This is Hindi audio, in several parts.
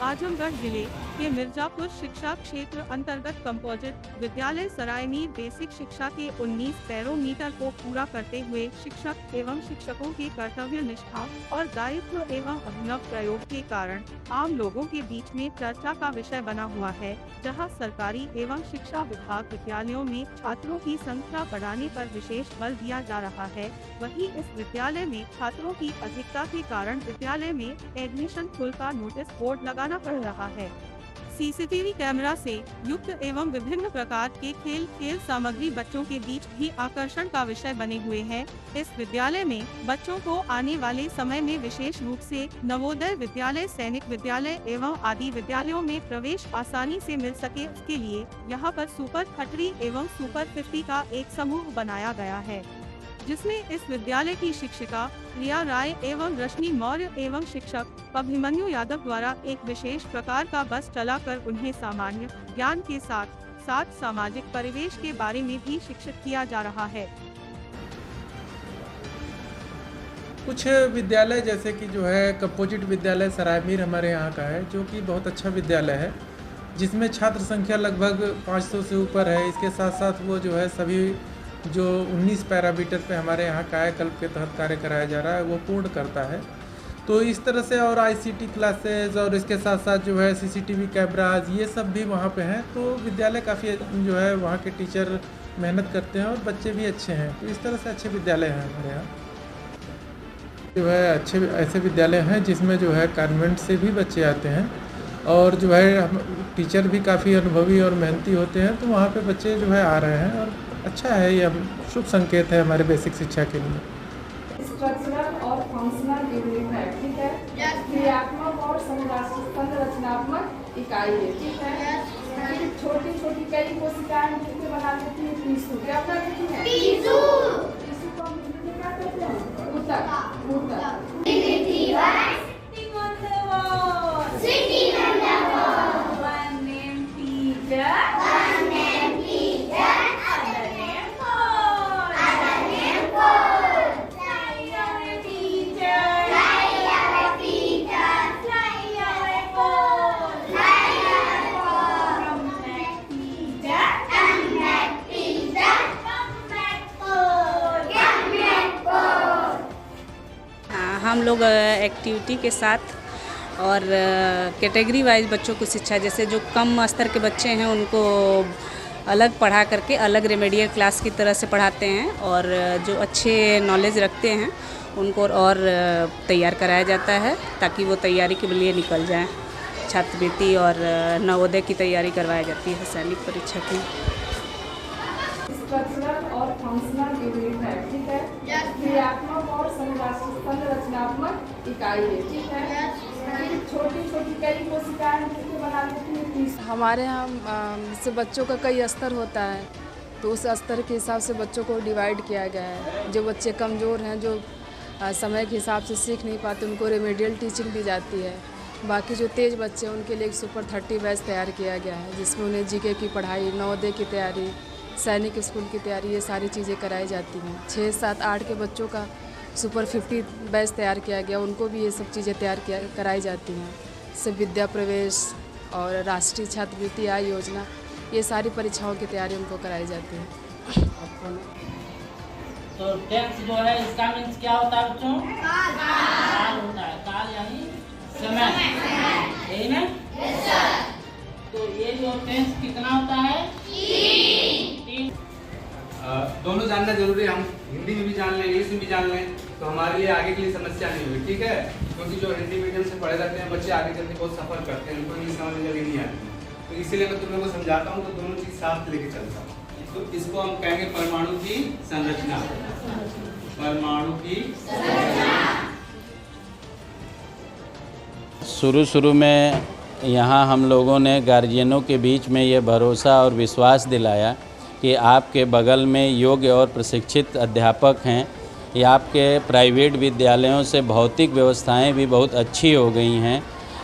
आजमगढ़ जिले के मिर्जापुर शिक्षा क्षेत्र अंतर्गत कंपोजिट विद्यालय सरायमीर बेसिक शिक्षा के 19 पैरोमीटर को पूरा करते हुए शिक्षक एवं शिक्षकों के कर्तव्य निष्ठा और दायित्व एवं अभिनव प्रयोग के कारण आम लोगों के बीच में चर्चा का विषय बना हुआ है, जहां सरकारी एवं शिक्षा विभाग विद्यालयों में छात्रों की संख्या बढ़ाने पर विशेष बल दिया जा रहा है। वहीं इस विद्यालय में छात्रों की अधिकता के कारण विद्यालय में एडमिशन शुल्क का नोटिस बोर्ड लगाना पड़ रहा है। सीसीटीवी कैमरा से युक्त एवं विभिन्न प्रकार के खेल सामग्री बच्चों के बीच भी आकर्षण का विषय बने हुए हैं। इस विद्यालय में बच्चों को आने वाले समय में विशेष रूप से नवोदय विद्यालय, सैनिक विद्यालय एवं आदि विद्यालयों में प्रवेश आसानी से मिल सके, उसके लिए यहाँ पर सुपर 30 एवं सुपर 50 का एक समूह बनाया गया है, जिसमें इस विद्यालय की शिक्षिका रिया राय एवं रश्मि मौर्य एवं शिक्षक अभिमन्यु यादव द्वारा एक विशेष प्रकार का बस चलाकर उन्हें सामान्य ज्ञान के साथ साथ सामाजिक परिवेश के बारे में भी शिक्षित किया जा रहा है। कुछ विद्यालय जैसे कि जो है कंपोजिट विद्यालय सरायमीर हमारे यहाँ का है, जो कि बहुत अच्छा विद्यालय है, जिसमें छात्र संख्या लगभग 500 से ऊपर है। इसके साथ साथ वो जो है सभी जो 19 पैरामीटर पे हमारे यहाँ कायाकल्प के तहत कार्य कराया जा रहा है वो पूर्ण करता है। तो इस तरह से और आईसीटी क्लासेज और इसके साथ साथ जो है सीसीटीवी कैमराज ये सब भी वहाँ पे हैं। तो विद्यालय काफ़ी जो है वहाँ के टीचर मेहनत करते हैं और बच्चे भी अच्छे हैं। तो इस तरह से अच्छे विद्यालय हैं हमारे यहाँ। जो है अच्छे ऐसे विद्यालय हैं जिसमें जो है कॉन्वेंट से भी बच्चे आते हैं और जो है टीचर भी काफ़ी अनुभवी और मेहनती होते हैं। तो वहाँ पे बच्चे जो है आ रहे हैं और अच्छा है, यह शुभ संकेत है हमारे बेसिक शिक्षा के लिए। स्ट्रक्चरल और फंक्शनल यूनिट है, ठीक है, क्रियात्मक और संरचनात्मक इकाई है, ठीक है। छोटी छोटी कई कोशिकाएं मिलकर बना देती है टिश्यू। क्या बना देती है? टिश्यू। टिश्यू को हम हिंदी में क्या कहते हैं? ऊतक। ऊतक। One name teacher. One name teacher. Other name board. Other name board. Fly away teacher. Fly away teacher. Fly away board. Fly away board. Come back teacher. Come back teacher. Come back board. Come back board. हम लोग एक्टिविटी के साथ और कैटेगरी वाइज बच्चों को शिक्षा, जैसे जो कम स्तर के बच्चे हैं उनको अलग पढ़ा करके अलग रेमेडियल क्लास की तरह से पढ़ाते हैं, और जो अच्छे नॉलेज रखते हैं उनको और तैयार कराया जाता है ताकि वो तैयारी के लिए निकल जाएं। छात्रवृत्ति और नवोदय की तैयारी करवाई जाती है सैनिक परीक्षा की। स्ट्रक्चरल और फंक्शनल यूनिट है, ठीक है, क्रियात्मक और संरचनात्मक इकाई है, ठीक है। छोटी छोटी कई कोशिकाएं मिलकर बना देती है टिश्यू। हमारे यहाँ जैसे बच्चों का कई स्तर होता है, तो उस स्तर के हिसाब से बच्चों को डिवाइड किया गया है। जो बच्चे कमज़ोर हैं, जो समय के हिसाब से सीख नहीं पाते, उनको रेमेडियल टीचिंग दी जाती है। बाकी जो तेज़ बच्चे हैं उनके लिए एक सुपर 30 बैच तैयार किया गया है, जिसमें उन्हें जीके की पढ़ाई, नवोदय की तैयारी, सैनिक स्कूल की तैयारी, ये सारी चीज़ें कराई जाती हैं। 6, 7, 8 के बच्चों का सुपर 50 बैच तैयार किया गया, उनको भी ये सब चीज़ें कराई जाती हैं। जैसे विद्या प्रवेश और राष्ट्रीय छात्रवृत्ति आय योजना, ये सारी परीक्षाओं की तैयारी उनको कराई जाती है। तो टेंस जो है इसका मीन्स क्या होता है बच्चों? काल होता है। काल यानी समय, यही ना? तो ये जो टेंस कितना होता है? 3। दोनों जानना जरूरी है। हम हिंदी में भी जान लें, इंग्लिश में भी जान लें, तो हमारे लिए आगे के लिए समस्या नहीं हुई, ठीक है। क्योंकि जो हिंदी मीडियम से पढ़े जाते हैं बच्चे आगे चलते बहुत सफ़र करते हैं, उनको इंग्लिश समझ में जल्दी नहीं आती। तो इसीलिए मैं तुम लोगों को समझाता हूँ तो दोनों चीज़ साथ लेके चलता हूँ। तो इसको हम कहेंगे परमाणु की संरचना। परमाणु की शुरू में यहाँ हम लोगों ने गार्जियनों के बीच में ये भरोसा और विश्वास दिलाया कि आपके बगल में योग्य और प्रशिक्षित अध्यापक हैं। ये आपके प्राइवेट विद्यालयों से भौतिक व्यवस्थाएं भी बहुत अच्छी हो गई हैं।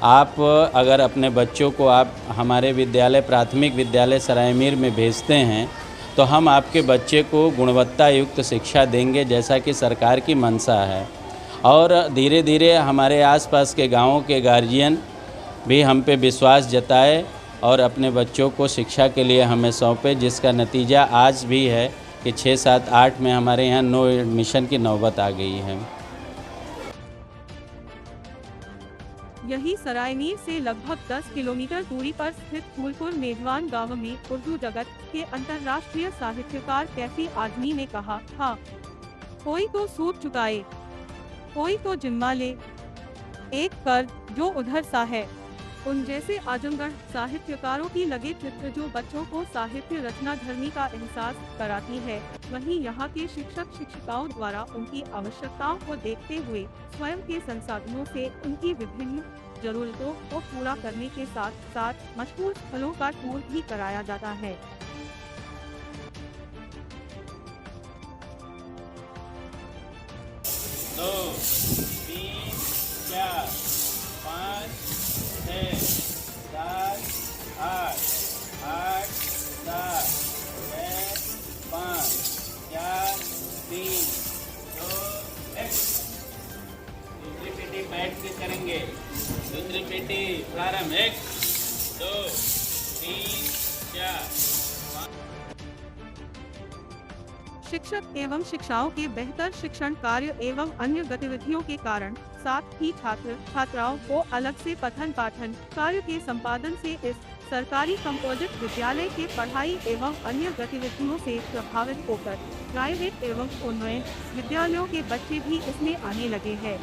आप अगर अपने बच्चों को आप हमारे विद्यालय प्राथमिक विद्यालय सरायमीर में भेजते हैं तो हम आपके बच्चे को गुणवत्ता युक्त शिक्षा देंगे, जैसा कि सरकार की मंशा है। और धीरे धीरे हमारे आसपास के गांवों के गार्जियन भी हम पे विश्वास जताए और अपने बच्चों को शिक्षा के लिए हमें सौंपे, जिसका नतीजा आज भी है कि 6, 7, 8 में हमारे यहाँ नो एडमिशन की नौबत आ गई है। यही सरायनीर से लगभग 10 किलोमीटर दूरी पर स्थित फूलपुर मेजबान गांव में उर्दू जगत के अंतर्राष्ट्रीय साहित्यकार कैफी आजमी ने कहा था, कोई तो सूद चुकाए, कोई तो जिम्मा ले, एक कर्ज जो उधर सा है। उन जैसे आजमगढ़ साहित्यकारों की लगे चित्र जो बच्चों को साहित्य रचना धर्मी का एहसास कराती है। वहीं यहाँ के शिक्षक शिक्षिकाओं द्वारा उनकी आवश्यकताओं को देखते हुए स्वयं के संसाधनों से उनकी विभिन्न जरूरतों को पूरा करने के साथ साथ मशहूर स्थलों का टूर भी कराया जाता है। दो, 3, 4, 5, 6, 7, 8, 8, 7, 6, 5, 4, 3, 2, 1। दूसरी पेटी बैठ के करेंगे। दूसरी पेटी प्रारंभ। 1, 2, 3, 4। शिक्षक एवं शिक्षाओं के बेहतर शिक्षण कार्य एवं अन्य गतिविधियों के कारण साथ ही छात्र छात्राओं को अलग से पठन पाठन कार्य के संपादन से इस सरकारी कंपोजिट विद्यालय के पढ़ाई एवं अन्य गतिविधियों से प्रभावित होकर प्राइवेट एवं उन्नयन विद्यालयों के बच्चे भी इसमें आने लगे हैं।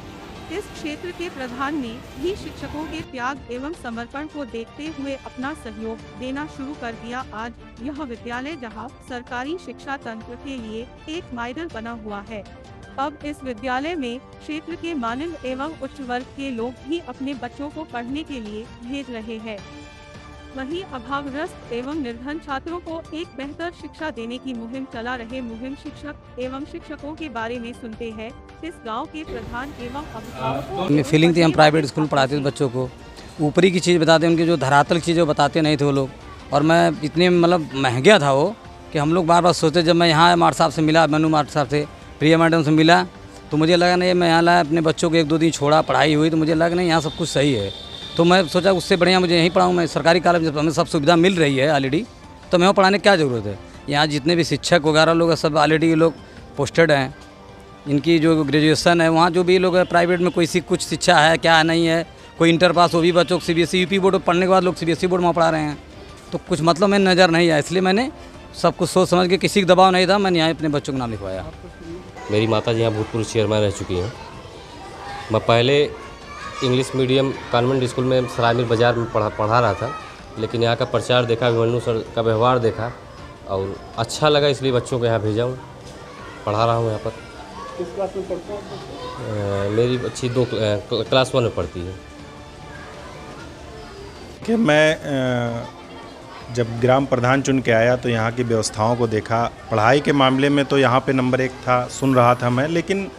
इस क्षेत्र के प्रधान ने भी शिक्षकों के त्याग एवं समर्पण को देखते हुए अपना सहयोग देना शुरू कर दिया। आज यह विद्यालय जहां सरकारी शिक्षा तंत्र के लिए एक माइडल बना हुआ है, अब इस विद्यालय में क्षेत्र के मानव एवं उच्च वर्ग के लोग भी अपने बच्चों को पढ़ने के लिए भेज रहे हैं। वहीं अभावग्रस्त एवं निर्धन छात्रों को एक बेहतर शिक्षा देने की मुहिम चला रहे मुहिम शिक्षक एवं शिक्षकों के बारे में सुनते हैं इस गांव के प्रधान एवं अभिभावकों। फीलिंग थी हम प्राइवेट स्कूल पढ़ाते थे बच्चों को, ऊपरी की चीज़ बताते, उनकी जो धरातल चीज़ें बताते नहीं थे वो लोग। और मैं इतने मतलब महंगा था वो कि हम लोग बार बार सोचते, जब मैं यहाँ मार साहब से मिला, मनु मार साहब से, प्रिया मैडम से मिला, तो मुझे लगा नहीं मैं यहाँ लाया अपने बच्चों को 1-2 दिन छोड़ा, पढ़ाई हुई, तो मुझे लगा नहीं यहाँ सब कुछ सही है। तो मैं सोचा उससे बढ़िया मुझे यहीं पढ़ाऊँ। मैं सरकारी कॉलेज में हमें सब सुविधा मिल रही है ऑलरेडी, तो मैं वहाँ पढ़ाने की क्या ज़रूरत है। यहाँ जितने भी शिक्षक वगैरह लोग सब ऑलरेडी लोग पोस्टेड हैं, इनकी जो ग्रेजुएशन है, वहाँ जो भी लोग प्राइवेट में कोई कुछ शिक्षा है क्या नहीं है, कोई इंटर पास, वो भी बच्चों को CBSE यूपी बोर्ड पढ़ने के बाद लोग CBSE बोर्ड में पढ़ा रहे हैं, तो कुछ मतलब में नज़र नहीं आया। इसलिए मैंने सब कुछ सोच समझ के, किसी का दबाव नहीं था, मैंने यहाँ अपने बच्चों का नाम लिखवाया। मेरी माता जी यहाँ भूतपूर्व चेयरमैन रह चुकी हैं। मैं पहले इंग्लिश मीडियम कॉन्वेंट स्कूल में सरायमीर बाज़ार में पढ़ा रहा था, लेकिन यहाँ का प्रचार देखा, अभिमन्यु सर का व्यवहार देखा और अच्छा लगा, इसलिए बच्चों को यहाँ भेजा हूँ, पढ़ा रहा हूँ यहाँ पर। किस क्लास में पढ़ते हैं? मेरी बच्ची 2 क्लास 1 में पढ़ती है। कि मैं जब ग्राम प्रधान चुन के आया तो यहाँ की व्यवस्थाओं को देखा। पढ़ाई के मामले में तो यहाँ पे नंबर 1 था, सुन रहा था मैं, लेकिन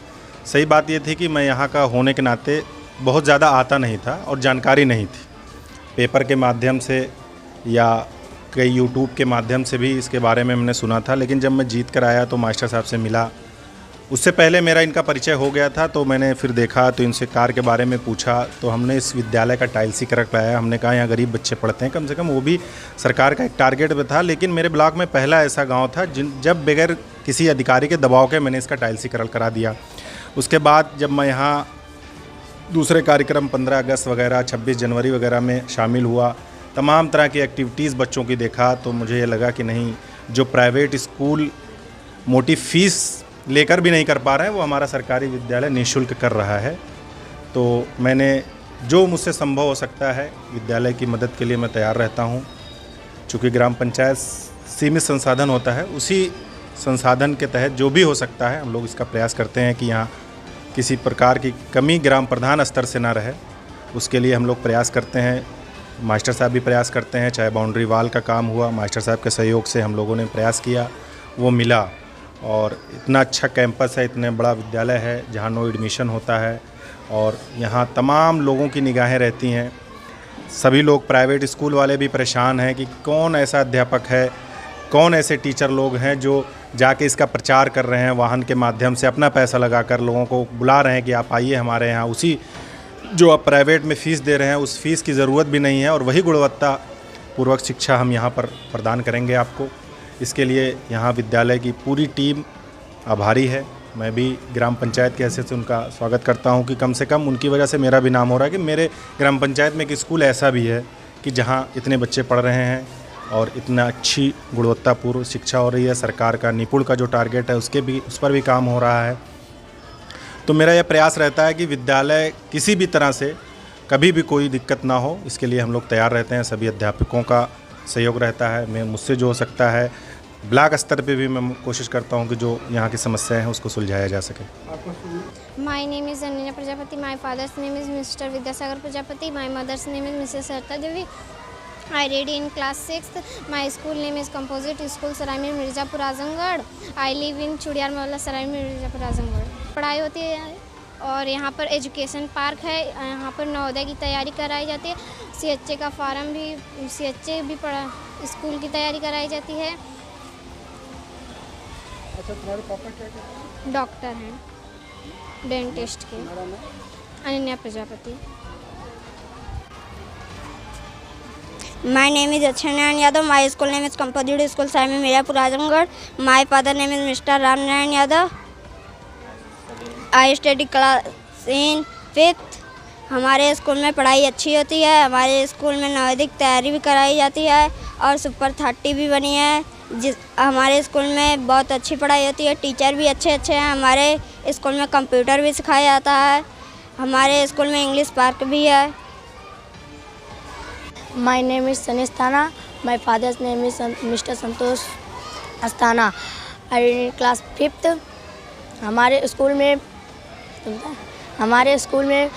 सही बात ये थी कि मैं यहाँ का होने के नाते बहुत ज़्यादा आता नहीं था और जानकारी नहीं थी। पेपर के माध्यम से या कई यूट्यूब के माध्यम से भी इसके बारे में मैंने सुना था, लेकिन जब मैं जीत कर आया तो मास्टर साहब से मिला। उससे पहले मेरा इनका परिचय हो गया था, तो मैंने फिर देखा, तो इनसे कार्य के बारे में पूछा, तो हमने इस विद्यालय का टाइल्सी कराया। हमने कहा यहाँ गरीब बच्चे पढ़ते हैं, कम से कम वो भी सरकार का एक टारगेट में था। लेकिन मेरे ब्लॉक में पहला ऐसा गाँव था जब बगैर किसी अधिकारी के दबाव के मैंने इसका टाइल्सीकरण करा दिया। उसके बाद जब मैं यहाँ दूसरे कार्यक्रम 15 अगस्त वगैरह 26 जनवरी वगैरह में शामिल हुआ, तमाम तरह की एक्टिविटीज़ बच्चों की देखा, तो मुझे ये लगा कि नहीं, जो प्राइवेट स्कूल मोटी फीस लेकर भी नहीं कर पा रहे हैं, वो हमारा सरकारी विद्यालय निःशुल्क कर रहा है। तो मैंने जो मुझसे संभव हो सकता है विद्यालय की मदद के लिए मैं तैयार रहता हूँ। चूँकि ग्राम पंचायत सीमित संसाधन होता है, उसी संसाधन के तहत जो भी हो सकता है हम लोग इसका प्रयास करते हैं कि यहाँ किसी प्रकार की कमी ग्राम प्रधान स्तर से ना रहे, उसके लिए हम लोग प्रयास करते हैं। मास्टर साहब भी प्रयास करते हैं, चाहे बाउंड्री वाल का काम हुआ, मास्टर साहब के सहयोग से हम लोगों ने प्रयास किया, वो मिला। और इतना अच्छा कैंपस है, इतने बड़ा विद्यालय है जहाँ नो एडमिशन होता है और यहाँ तमाम लोगों की निगाहें रहती हैं। सभी लोग, प्राइवेट स्कूल वाले भी परेशान हैं कि कौन ऐसा अध्यापक है, कौन ऐसे टीचर लोग हैं जो जाके इसका प्रचार कर रहे हैं, वाहन के माध्यम से अपना पैसा लगाकर लोगों को बुला रहे हैं कि आप आइए हमारे यहाँ। उसी जो आप प्राइवेट में फ़ीस दे रहे हैं उस फीस की ज़रूरत भी नहीं है और वही गुणवत्ता पूर्वक शिक्षा हम यहाँ पर प्रदान करेंगे आपको। इसके लिए यहाँ विद्यालय की पूरी टीम आभारी है। मैं भी ग्राम पंचायत के हैसियत से उनका स्वागत करता हूँ कि कम से कम उनकी वजह से मेरा भी नाम हो रहा है कि मेरे ग्राम पंचायत में एक स्कूल ऐसा भी है कि जहाँ इतने बच्चे पढ़ रहे हैं और इतना अच्छी गुणवत्तापूर्ण शिक्षा हो रही है। सरकार का निपुण का जो टारगेट है उस पर भी काम हो रहा है। तो मेरा यह प्रयास रहता है कि विद्यालय किसी भी तरह से कभी भी कोई दिक्कत ना हो, इसके लिए हम लोग तैयार रहते हैं। सभी अध्यापकों का सहयोग रहता है। मुझसे जो हो सकता है ब्लॉक स्तर पे भी मैं कोशिश करता हूं कि जो यहाँ की समस्याएं हैं उसको सुलझाया जा सके। My name is Anila Prajapati. My father's name is mister Vidyasagar Prajapati. My mother's name is Mrs Sarta Devi. I read in class 6th. My school name is Composite School Sarai Mir Mirzapur Azamgarh. I live in चुड़ियार मोहल्ला सरायमीर मिर्ज़ापुर आजमगढ़। पढ़ाई होती है और यहाँ पर एजुकेशन पार्क है। यहाँ पर नवोदय की तैयारी कराई जाती है। CHA का फार्म भी CHA भी पढ़ा स्कूल की तैयारी कराई जाती है। अच्छा, तुम्हारे पापा क्या करते हैं? डॉक्टर हैं, डेंटिस्ट के। Ananya Prajapati. My name is Akshay Narayan Yadav. My school name is Composite School Saraimir Mirzapur Azamgarh. My father name is Mr. Ram Narayan Yadav. I study class in 5th. हमारे स्कूल में पढ़ाई अच्छी होती है। हमारे स्कूल में नवोदय की तैयारी भी कराई जाती है और सुपर 30 भी बनी है। हमारे स्कूल में बहुत अच्छी पढ़ाई होती है। टीचर भी अच्छे हैं। हमारे स्कूल में कंप्यूटर भी सिखाया जाता है। हमारे स्कूल में इंग्लिश पार्क भी है। My name is Sunny Asthana. My father's name is Mr. Santosh Asthana. I read in class 5th. हमारे स्कूल में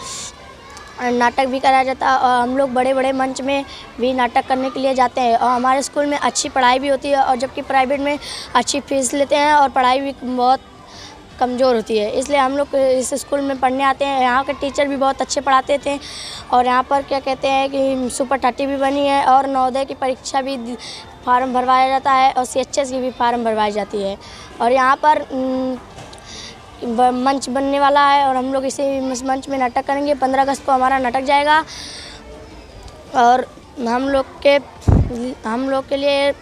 नाटक भी कराया जाता है और हम लोग बड़े बड़े मंच में भी नाटक करने के लिए जाते हैं। और हमारे स्कूल में अच्छी पढ़ाई भी होती है और जबकि प्राइवेट में अच्छी फीस लेते हैं और पढ़ाई भी बहुत कमज़ोर होती है। इसलिए हम लोग इस स्कूल में पढ़ने आते हैं। यहाँ के टीचर भी बहुत अच्छे पढ़ाते थे और यहाँ पर क्या कहते हैं कि सुपर 30 भी बनी है और नवोदय की परीक्षा भी फार्म भरवाया जाता है और CHS की भी फार्म भरवाई जाती है। और यहाँ पर मंच बनने वाला है और हम लोग इसी मंच में नाटक करेंगे। 15 अगस्त को हमारा नाटक जाएगा और हम लोग के लिए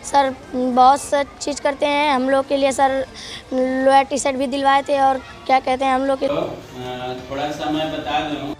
सर बहुत सा चीज़ करते हैं। हम लोग के लिए सर लोअर टी-शर्ट भी दिलवाए थे और क्या कहते हैं हम लोग के थोड़ा सा मैं बता दूँ।